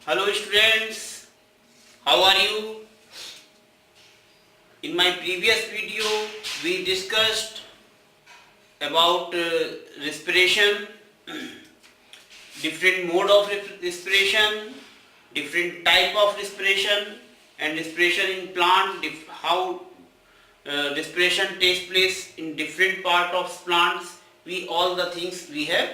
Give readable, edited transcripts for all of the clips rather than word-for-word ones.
Hello students, how are you? In my previous video we discussed about respiration, different mode of respiration, different type of respiration and respiration in plant, how respiration takes place in different part of plants, all the things we have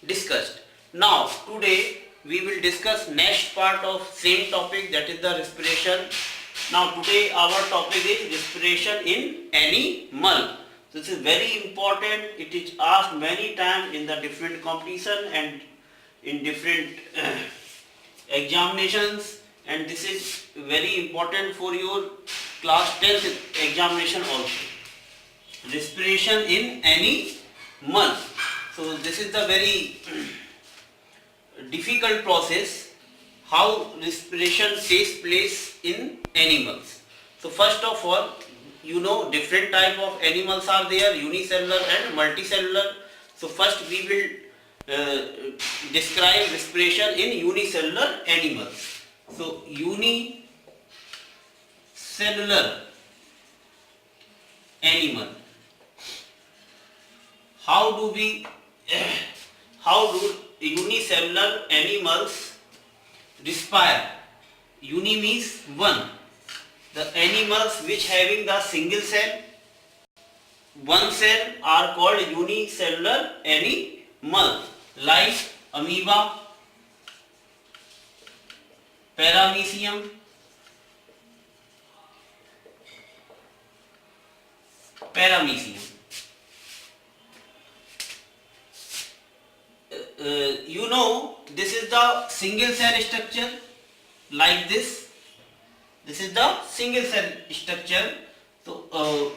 discussed. Now today we will discuss next part of same topic, that is the respiration. Now today our topic is respiration in animal. This is very important. It is asked many times in the different competition and in different examinations, and this is very important for your class 10th examination also. Respiration in animal. So this is the very difficult process how respiration takes place in animals. So first of all, different type of animals are there, unicellular and multicellular. So first we will describe respiration in unicellular animals. So unicellular animal. How do unicellular animals respire? Uni means one. The animals which having the single cell, one cell, are called unicellular animal, like amoeba, paramecium, this is the single cell structure, like this is the single cell structure. So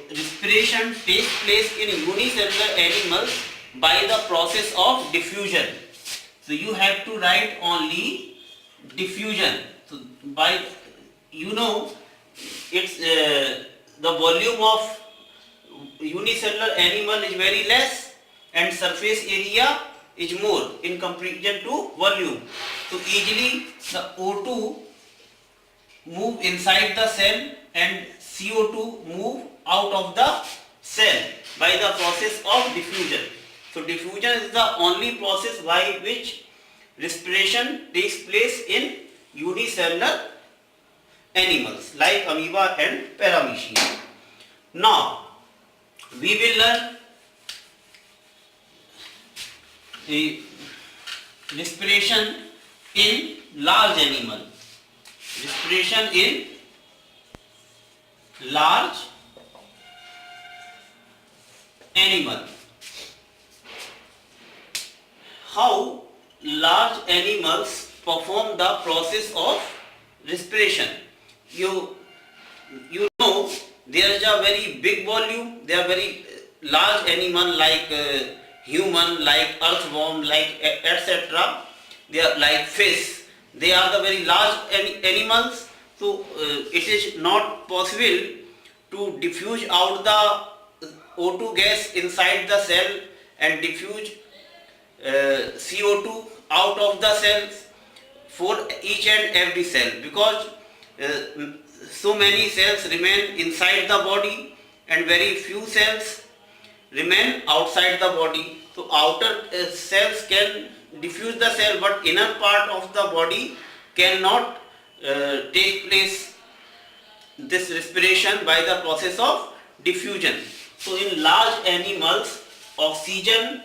respiration takes place in unicellular animals by the process of diffusion. So you have to write only diffusion. So by it's the volume of unicellular animal is very less and surface area is more in comparison to volume. So easily the O2 move inside the cell and CO2 move out of the cell by the process of diffusion. So diffusion is the only process by which respiration takes place in unicellular animals like amoeba and paramecium. Now we will learn the respiration in large animal. Respiration in large animal. How large animals perform the process of respiration? You know there is a very big volume. They are very large animal like human, like earthworm, like etc. They are like fish. They are the very large animals. So it is not possible to diffuse out the O2 gas inside the cell and diffuse CO2 out of the cells for each and every cell, because so many cells remain inside the body and very few cells remain outside the body. So outer cells can diffuse the cell, but inner part of the body cannot take place this respiration by the process of diffusion. So in large animals, oxygen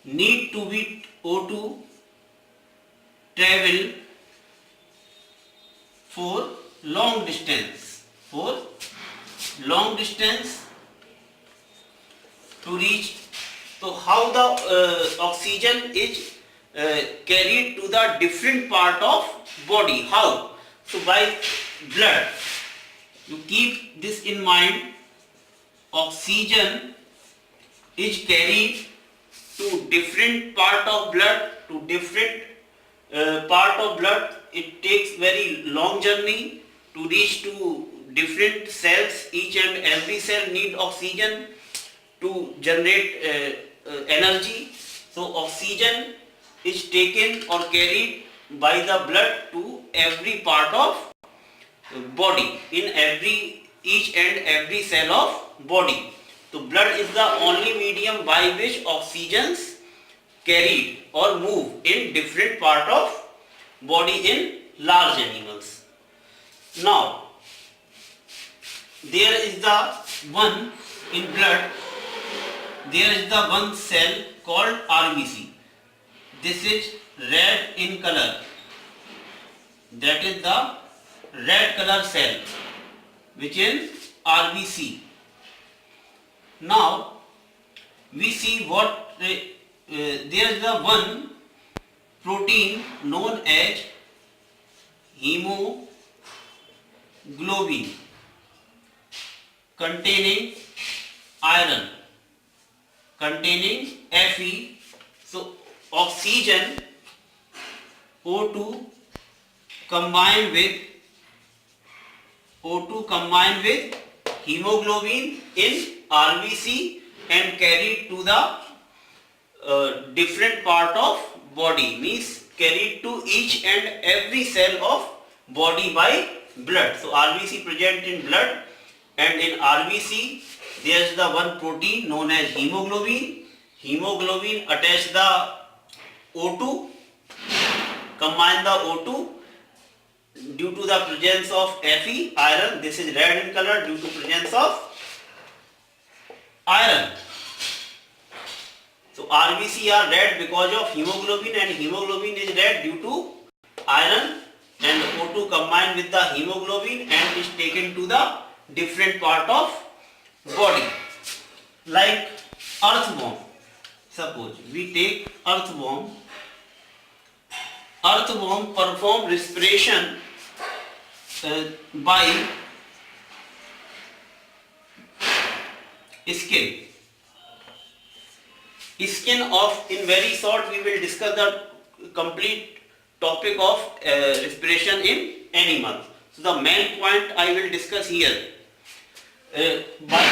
need to be O2 travel for long distance to reach. So how the oxygen is carried to the different part of body? How? So by blood. You keep this in mind. Oxygen is carried to different part of blood, to different part of blood. It takes very long journey to reach to different cells. Each and every cell need oxygen to generate energy. So oxygen is taken or carried by the blood to every part of body, in each and every cell of body. So blood is the only medium by which oxygens carried or move in different part of body in large animals. Now there is the one in blood, there is the one cell called RBC. This is red in color, that is the red color cell which is RBC. Now we see what there is the one protein known as hemoglobin containing iron, containing Fe. So oxygen O2 combined with hemoglobin in RBC and carried to the different part of body, means carried to each and every cell of body by blood. So RBC present in blood, and in RBC there is the one protein known as hemoglobin. Hemoglobin attach the O2, combine the O2 due to the presence of Fe, iron. This is red in color due to presence of iron. So RBC are red because of hemoglobin, and hemoglobin is red due to iron, and O2 combined with the hemoglobin and is taken to the different part of body. Like earthworm, suppose we take earthworm. Earthworm perform respiration by skin. Skin of, in very short we will discuss the complete topic of respiration in animals. So the main point I will discuss here by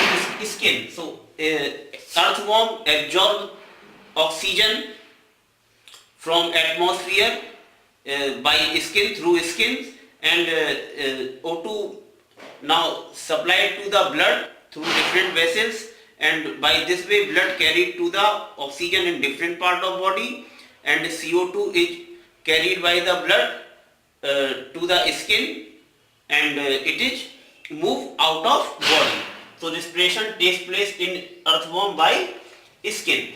skin. So earthworm absorb oxygen from atmosphere by skin, through skin, and O2 now supplied to the blood through different vessels, and by this way blood carried to the oxygen in different part of body, and CO2 is carried by the blood to the skin, and it is moved out of body. So respiration takes place in earthworm by skin.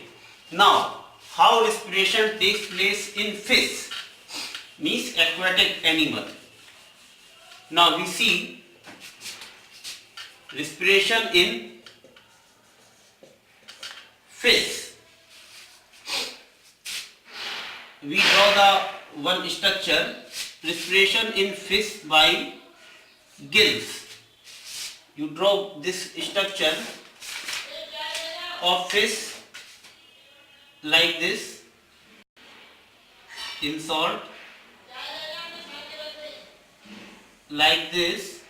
Now how respiration takes place in fish, means aquatic animal. Now we see respiration in fish. We draw the one structure, respiration in fish by gills. You draw this structure of fish like this, insert like this,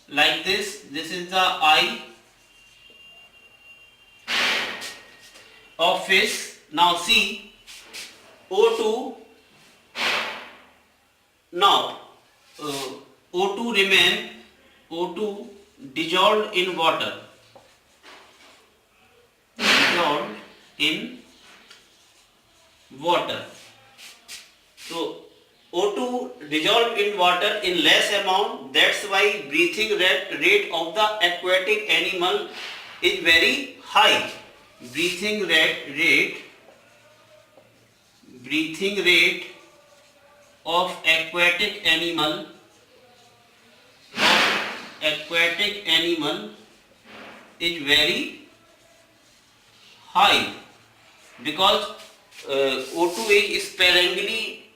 like this. This is the eye of fish. Now see O2. Now O2 remain, O2 dissolved in water, dissolved in water. So O2 dissolved in water in less amount, that's why breathing rate of the aquatic animal is very high. Breathing rate of aquatic animal is very high because O2 is sparingly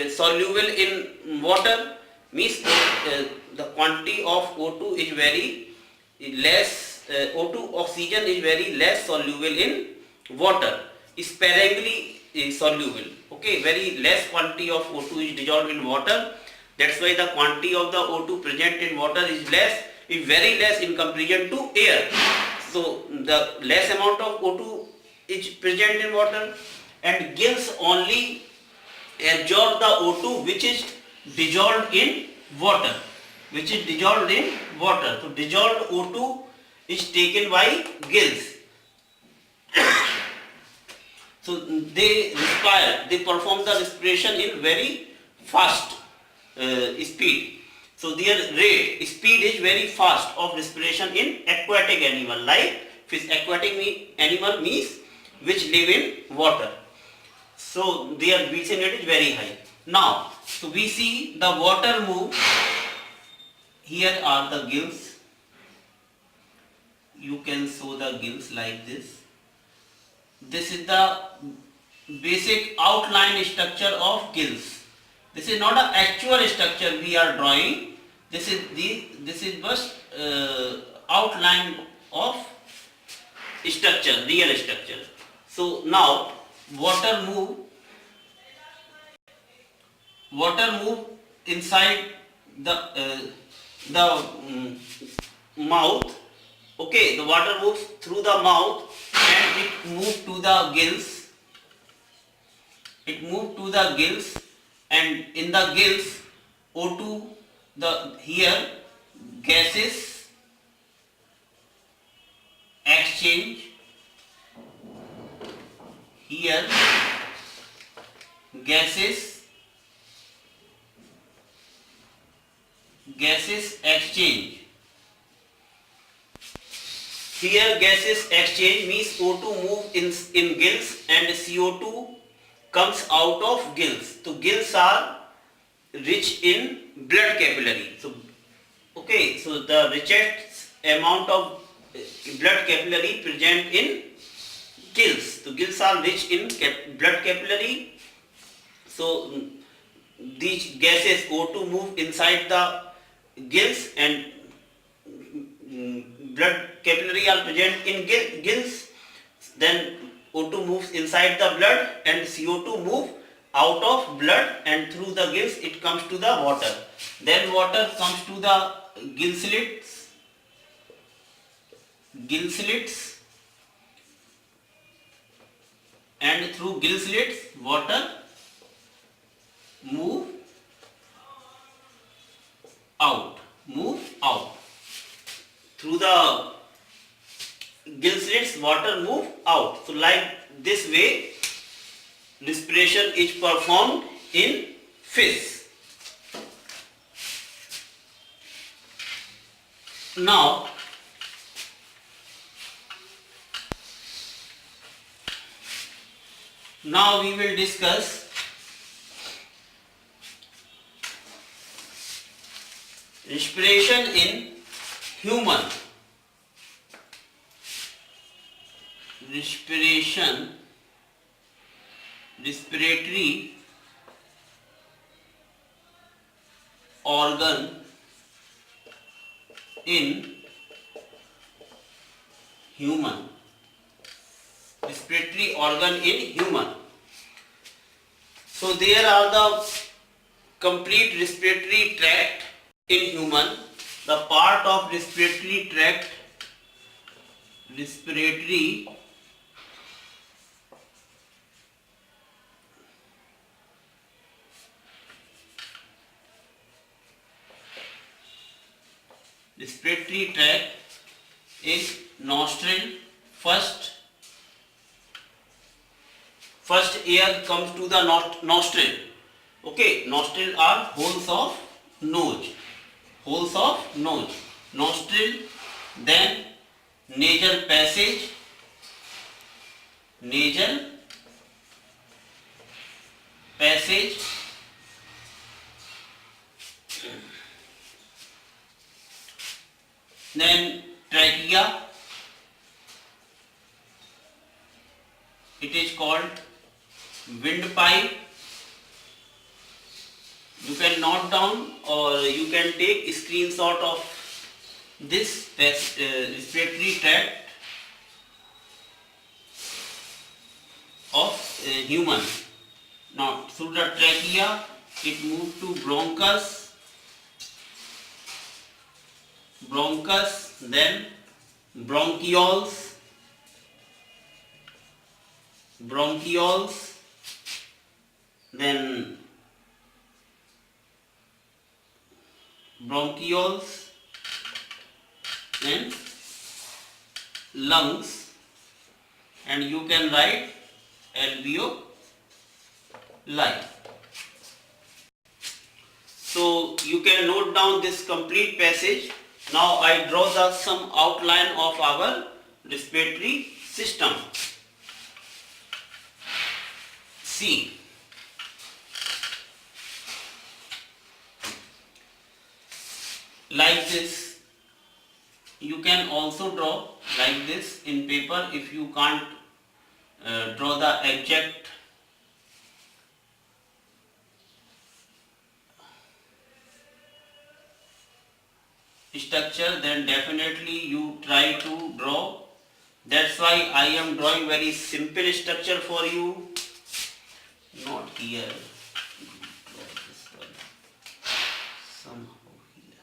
soluble in water, means the quantity of O2 is very less. O2 oxygen is very less soluble in water, sparingly soluble. Okay, very less quantity of O2 is dissolved in water. That's why the quantity of the O2 present in water is very less in comparison to air. So the less amount of O2 is present in water, and gills only absorb the O2 which is dissolved in water. So dissolved O2 is taken by gills. So they respire, they perform the respiration in very fast speed. So their speed is very fast of respiration in aquatic animal, like fish. Aquatic animal means which live in water. So their breathing rate is very high. Now, so we see the water move. Here are the gills. You can show the gills like this. This is the basic outline structure of gills. This is not an actual structure we are drawing. This is just outline of structure, real structure. So now water move inside the mouth. Okay, the water moves through the mouth and it moves to the gills. And in the gills, O2, here gases exchange. Here gases exchange. Here gases exchange means O2 move in gills and CO2 comes out of gills. So gills are rich in blood capillary. So the richest amount of blood capillary present in gills. So gills are rich in blood capillary. So these gases O2 move inside the gills and blood capillary are present in gills. Then O2 moves inside the blood and CO2 move out of blood and through the gills it comes to the water. Then water comes to the gill slits, and through gill slits water move out. Through the gill slits water move out. So like this way respiration is performed in fish. Now we will discuss respiration in human. Respiratory organ in human. So there are the complete respiratory tract in human. The part of respiratory tract, respiratory tract is nostril. First air comes to the nostril. Okay, nostril are holes of nose. Nostril, then nasal passage, then trachea. It is called windpipe. You can note down or you can take a screenshot of this respiratory tract of human. Now through the trachea it moves to bronchus, then bronchioles, then bronchioles, then lungs, and you can write alveoli. So you can note down this complete passage. Now I draw some outline of our respiratory system. See, like this. You can also draw like this in paper if you can't draw the exact structure, then definitely you try to draw. That's why I am drawing very simple structure for you. Not here. Draw this one. Somehow here.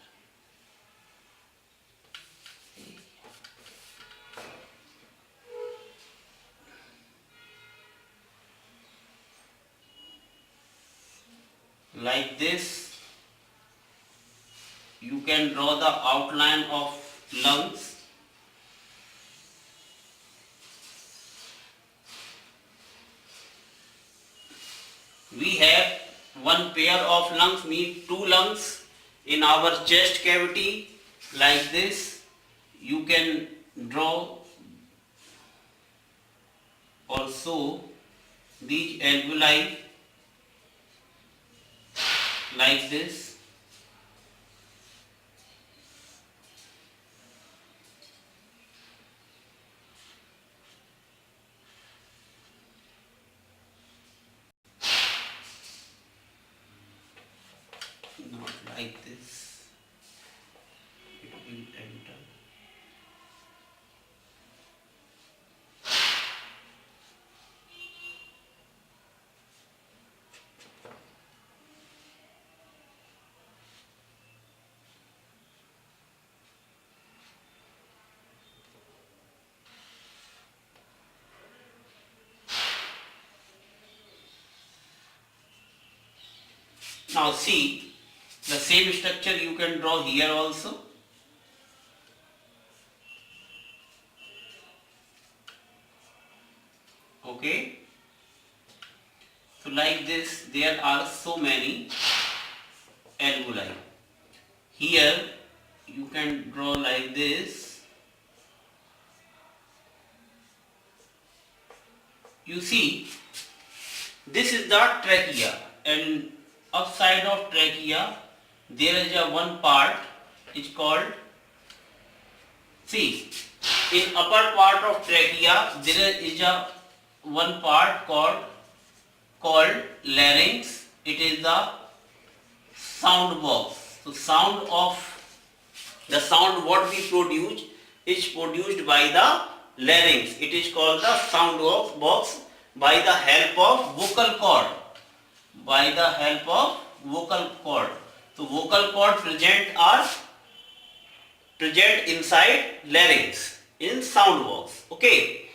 Like this. You can draw the outline of lungs. We have one pair of lungs, means two lungs in our chest cavity. Like this. You can draw also these alveoli like this. Not like this. It will enter. Now see, the same structure you can draw here also. Okay. So like this, there are so many alveoli. Here you can draw like this. You see, this is the trachea, and upside of trachea there is a one part is called, see, in upper part of trachea there is a one part called larynx. It is the sound box. So the sound what we produce is produced by the larynx. It is called the sound box by the help of vocal cord. By the help of vocal cord. So vocal cord present inside larynx in sound box. Okay.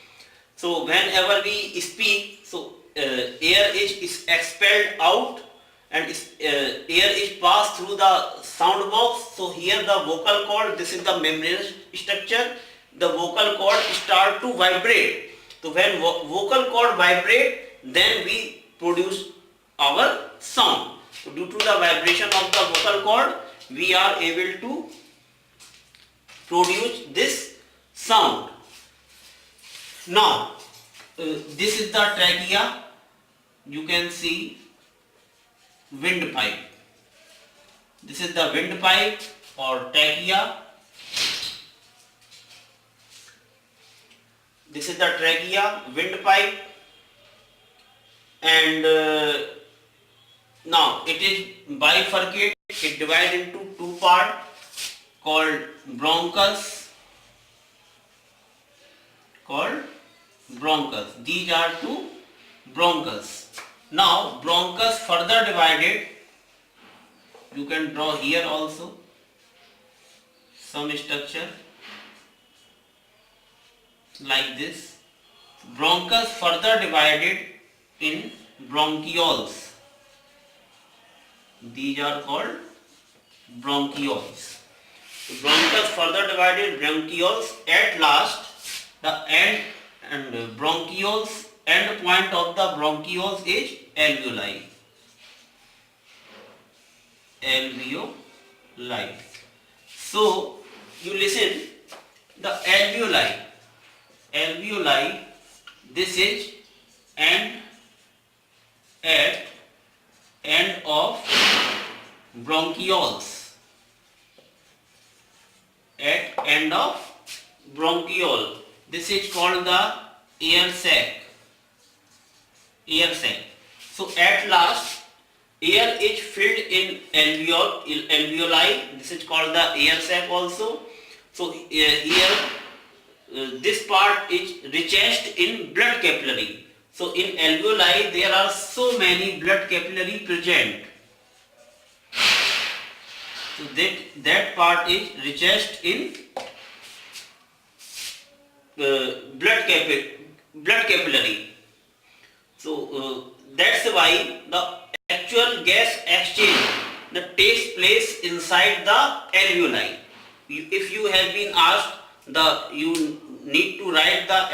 So whenever we speak, so air is expelled out and air is passed through the sound box. So here the vocal cord, this is the membranous structure. The vocal cord start to vibrate. So when vocal cord vibrate, then we produce our sound. So due to the vibration of the vocal cord, we are able to produce this sound. Now this is the trachea. You can see windpipe. This is the windpipe or trachea. This is the trachea, windpipe, and now it is bifurcate. It divided into two parts called bronchus. These are two bronchus. Now bronchus further divided. You can draw here also some structure like this. Bronchus further divided in bronchioles. These are called bronchioles. So bronchus further divided bronchioles. At last, the end and bronchioles end point of the bronchioles is alveoli. Alveoli. So you listen, the alveoli. This is at end of bronchioles. At end of bronchiole. This is called the air sac. Air sac. So at last, air is filled in alveoli. This is called the air sac also. So here this part is richest in blood capillary. So in alveoli there are so many blood capillary present. So that part is richest in blood capillary. So that's why the actual gas exchange that takes place inside the alveoli. If you have been asked, you need to write the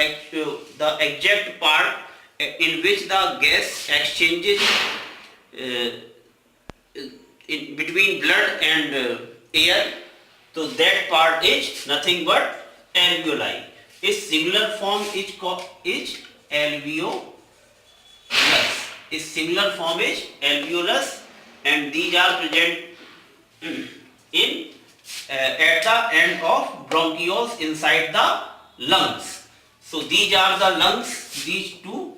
exact part in which the gas exchanges in between blood and air. So that part is nothing but alveoli. Its singular form is alveolus. Its singular form is alveolus, and these are present in at the end of bronchioles inside the lungs. So these are the lungs. These two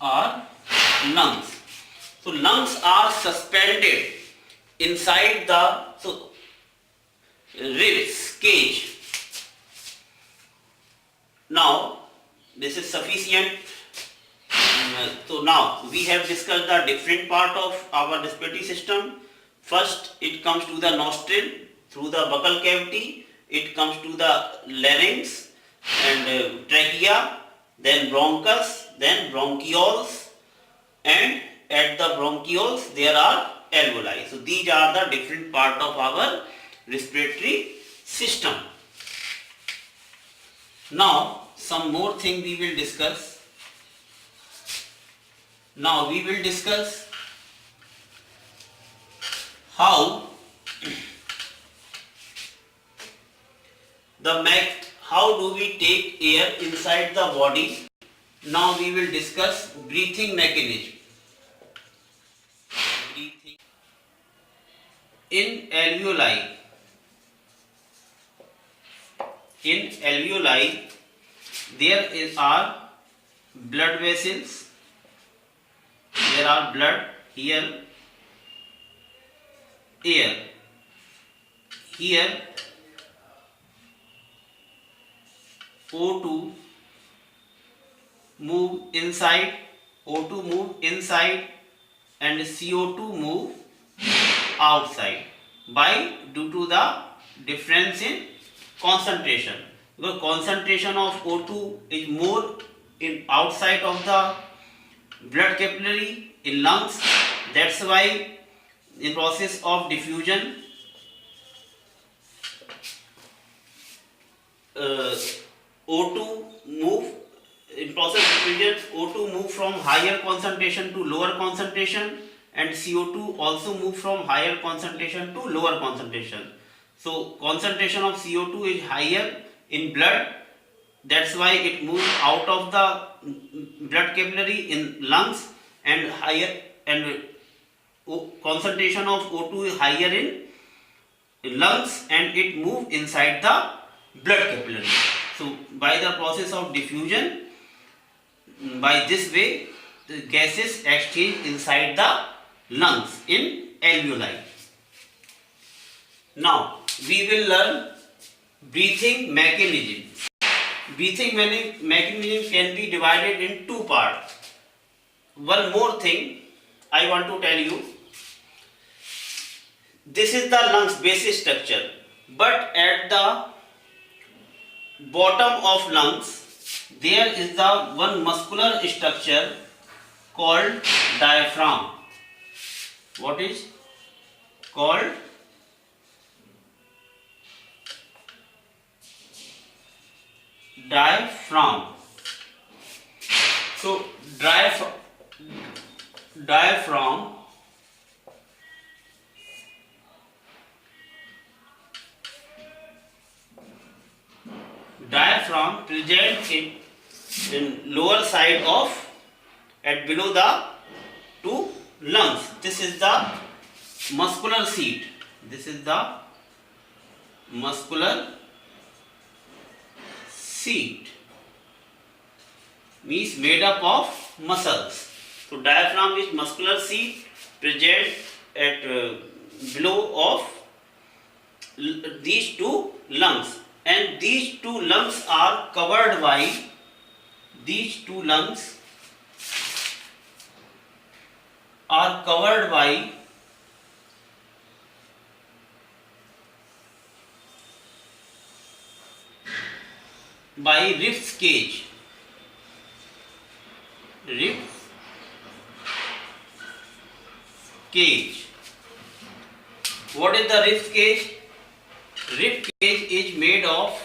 are lungs. So lungs are suspended inside the ribs cage. Now this is sufficient. So now we have discussed the different part of our respiratory system. First it comes to the nostril through the buccal cavity, it comes to the larynx and trachea, then bronchus, then bronchioles, and at the bronchioles there are alveoli. So these are the different part of our respiratory system. Now some more thing we will discuss. Now we will discuss how do we take air inside the body. Now we will discuss breathing mechanism. In alveoli, there are blood vessels. There are blood here, air here, O2 move inside, and CO2 move outside due to the difference in concentration. Because concentration of O2 is more in outside of the blood capillary in lungs. That's why in process of diffusion O2 move from higher concentration to lower concentration, and CO2 also move from higher concentration to lower concentration. So concentration of CO2 is higher in blood. That's why it moves out of the blood capillary in lungs, and concentration of O2 is higher in lungs, and it moves inside the blood capillary. So by the process of diffusion, by this way the gases exchange inside the lungs in alveoli. Now we will learn breathing mechanism. Breathing mechanism can be divided in two parts. One more thing I want to tell you. This is the lungs basic structure, but at the bottom of lungs there is the one muscular structure called diaphragm. what is called diaphragm. So diaphragm present in lower side of at below the two lungs. This is the muscular seat. This is the muscular seat, means made up of muscles. So diaphragm is muscular seat present at below of these two lungs, and these two lungs are covered by ribs cage. What is the rib cage? Rib cage is made of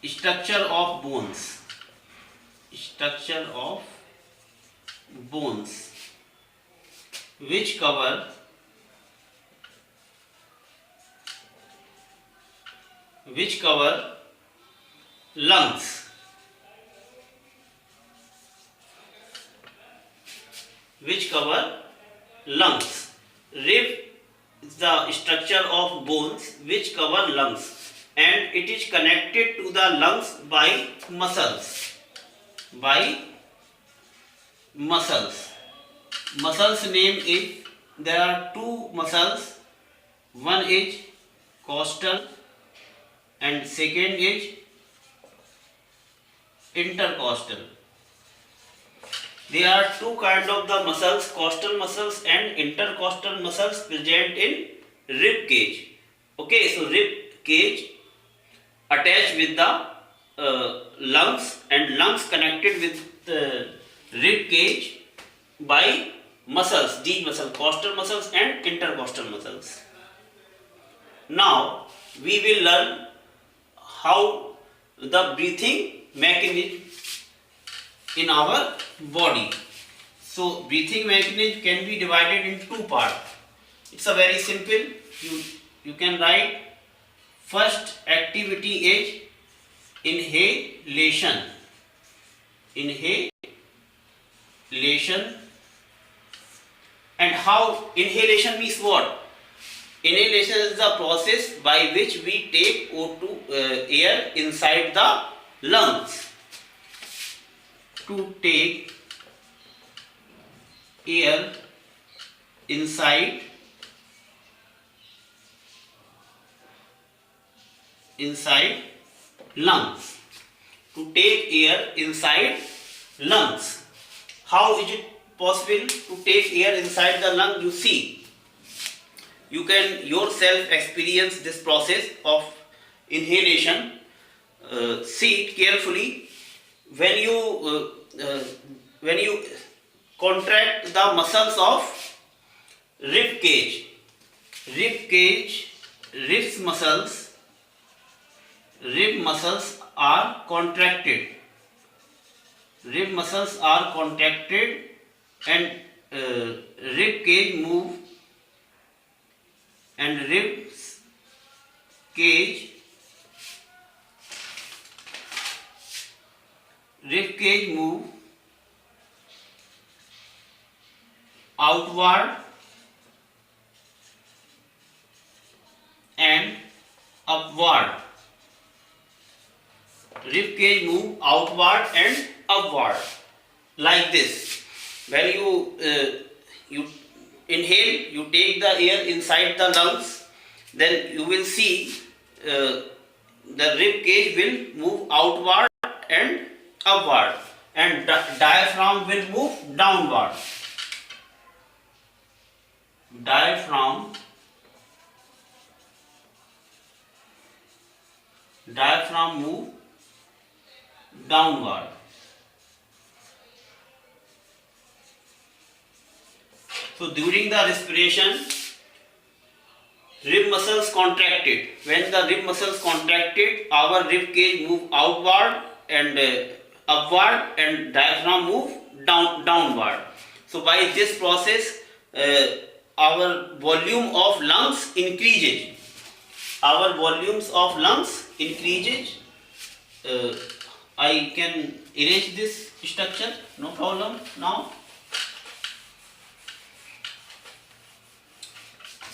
a structure of bones which cover lungs. Rib is the structure of bones which cover lungs, and it is connected to the lungs by muscles. Muscles name is, there are two muscles. One is costal and second is intercostal. There are two kinds of the muscles, costal muscles and intercostal muscles present in rib cage. Okay, so rib cage attached with the lungs, and lungs connected with the rib cage by muscles. These muscles, costal muscles and intercostal muscles. Now we will learn how the breathing mechanism in our body. So breathing mechanism can be divided in two parts. It's a very simple. You can write, first activity is inhalation. And how inhalation means what? Inhalation is the process by which we take O2 air inside the lungs. To take air inside lungs. To take air inside lungs. How is it possible to take air inside the lung? You see, you can yourself experience this process of inhalation. See it carefully. When you contract the muscles of rib cage, rib muscles are contracted. And rib cage move, and rib cage move outward and upward. Rib cage move outward and upward like this. When you inhale, you take the air inside the lungs, then you will see the rib cage will move outward and upward, and diaphragm will move downward. Diaphragm move downward. So during the respiration, rib muscles contracted. When the rib muscles contracted, our rib cage move outward and upward, and diaphragm move downward. So by this process, our volume of lungs increases. Our volumes of lungs increases. I can erase this structure, no problem now.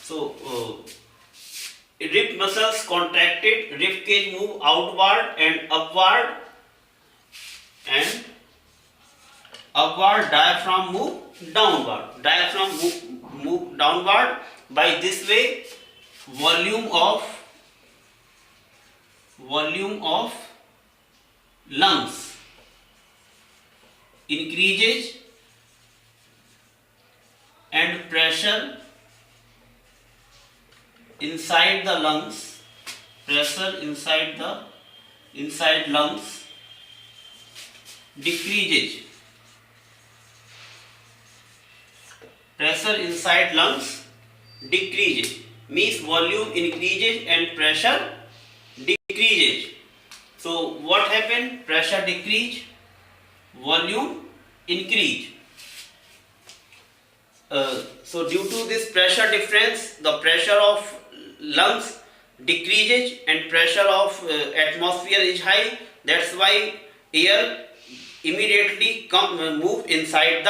So rib muscles contracted, rib cage move outward and upward, and upward, diaphragm move downward. Diaphragm move downward. By this way, volume of lungs increases, and pressure inside the lungs, inside lungs decreases. Pressure inside lungs decreases, means volume increases and pressure decreases. So what happened? Pressure decrease, volume increase. So due to this pressure difference, the pressure of lungs decreases and pressure of atmosphere is high. That's why air immediately move inside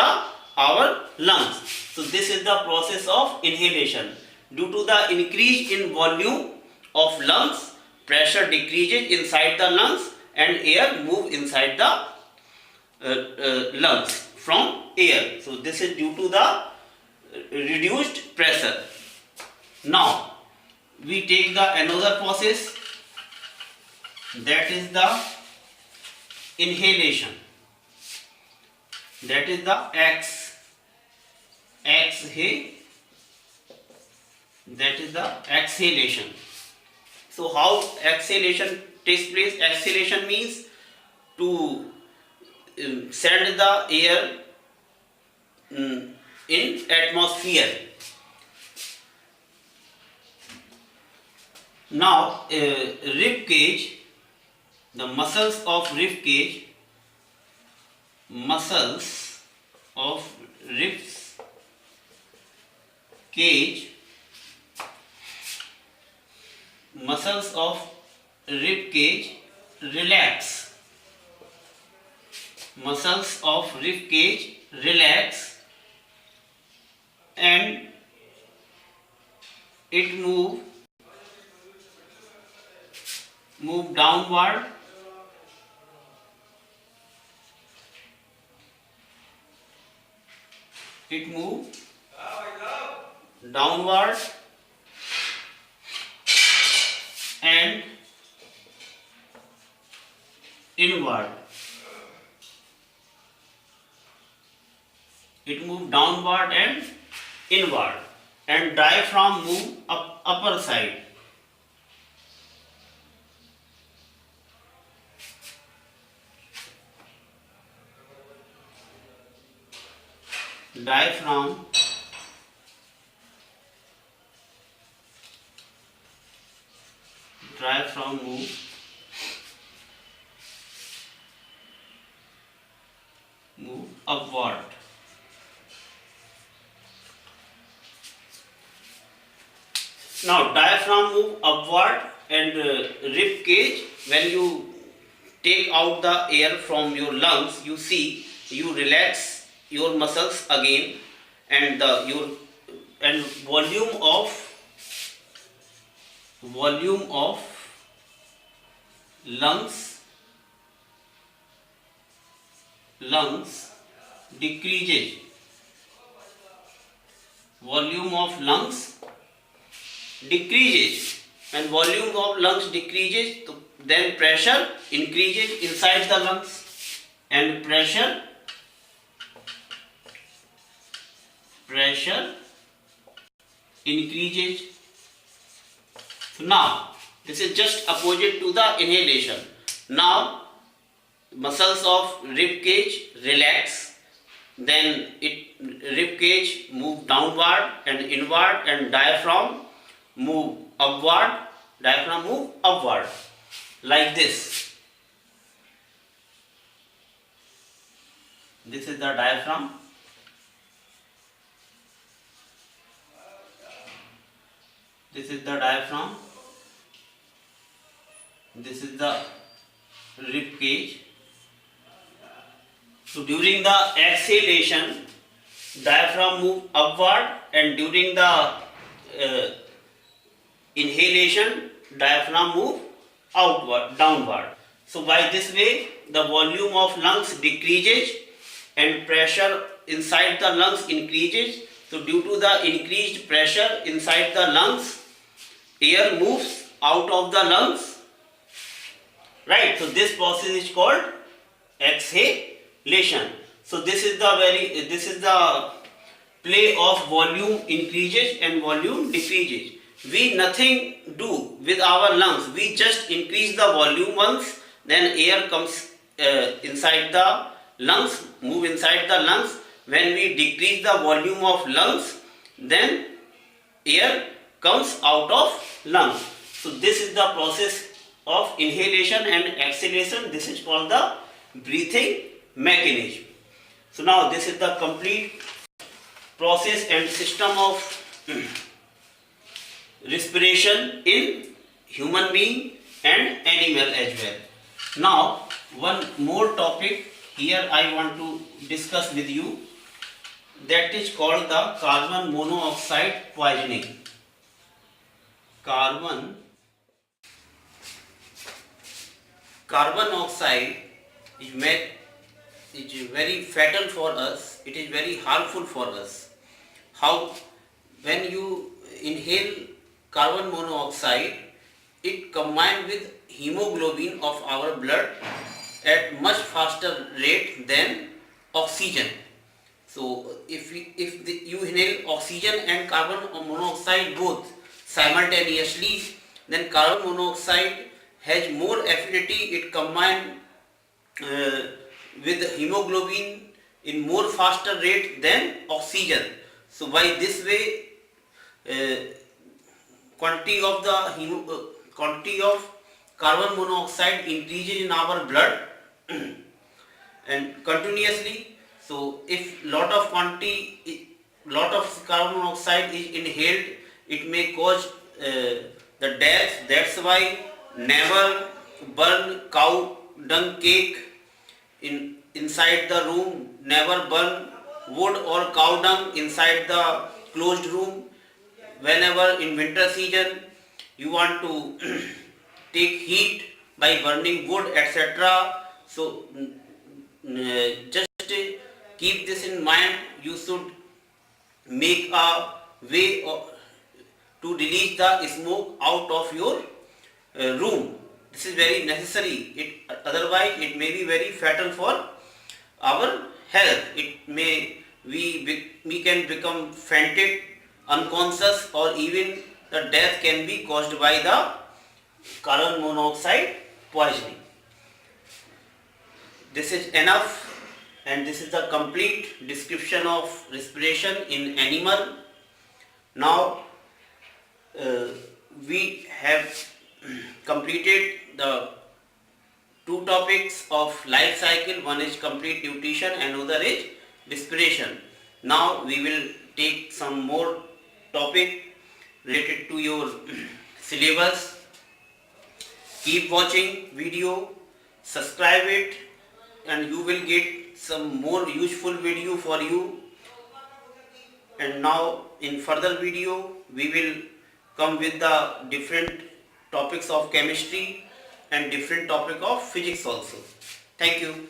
our lungs. So this is the process of inhalation. Due to the increase in volume of lungs, pressure decreases inside the lungs and air move inside the lungs from air. So this is due to the reduced pressure. Now we take the another process, that is the inhalation, that is the exhalation. So how exhalation takes place? Exhalation means to send the air in atmosphere. Now rib cage, the muscles of rib cage, muscles of rib cage relax. Muscles of rib cage relax and it move downward, and inward. It move downward and inward, and diaphragm move upper side. Diaphragm move upward. Now diaphragm move upward and rib cage, when you take out the air from your lungs, you see you relax your muscles again, and volume of lungs decreases. Volume of lungs decreases, and volume of lungs decreases, then pressure increases inside the lungs, and pressure increases. So now this is just opposite to the inhalation. Now muscles of rib cage relax, then rib cage move downward and inward, and diaphragm move upward like this. This is the diaphragm. This is the diaphragm. This is the rib cage. So during the exhalation, diaphragm move upward, and during the inhalation, diaphragm move downward. So by this way, the volume of lungs decreases and pressure inside the lungs increases. So due to the increased pressure inside the lungs, air moves out of the lungs. Right. So this process is called exhalation. So this is the play of volume increases and volume decreases. We nothing do with our lungs. We just increase the volume once, then air comes inside the lungs, move inside the lungs. When we decrease the volume of lungs, then air comes out of lungs. So this is the process of inhalation and exhalation. This is called the breathing mechanism. So now this is the complete process and system of respiration in human being and animal as well. Now one more topic here I want to discuss with you, that is called the carbon monoxide poisoning. Carbon monoxide is very fatal for us. It is very harmful for us. How? When you inhale carbon monoxide, it combines with hemoglobin of our blood at much faster rate than oxygen. So if you inhale oxygen and carbon monoxide both simultaneously, then carbon monoxide has more affinity. It combines with hemoglobin in more faster rate than oxygen. So by this way, quantity of carbon monoxide increases in our blood and continuously. So if lot of carbon monoxide is inhaled, it may cause the death. That's why never burn cow dung cake inside the room. Never burn wood or cow dung inside the closed room. Whenever in winter season you want to take heat by burning wood, etc. So just keep this in mind. You should make a way to release the smoke out of your room. This is very necessary. Otherwise it may be very fatal for our health. We can become fainted, unconscious, or even the death can be caused by the carbon monoxide poisoning. This is enough, and this is the complete description of respiration in animal. Now we have completed the two topics of life cycle. One is complete nutrition and another is respiration. Now we will take some more topic related to your syllabus. Keep watching video, subscribe it, and you will get some more useful video for you. And now in further video we will come with the different topics of chemistry and different topic of physics also. Thank you.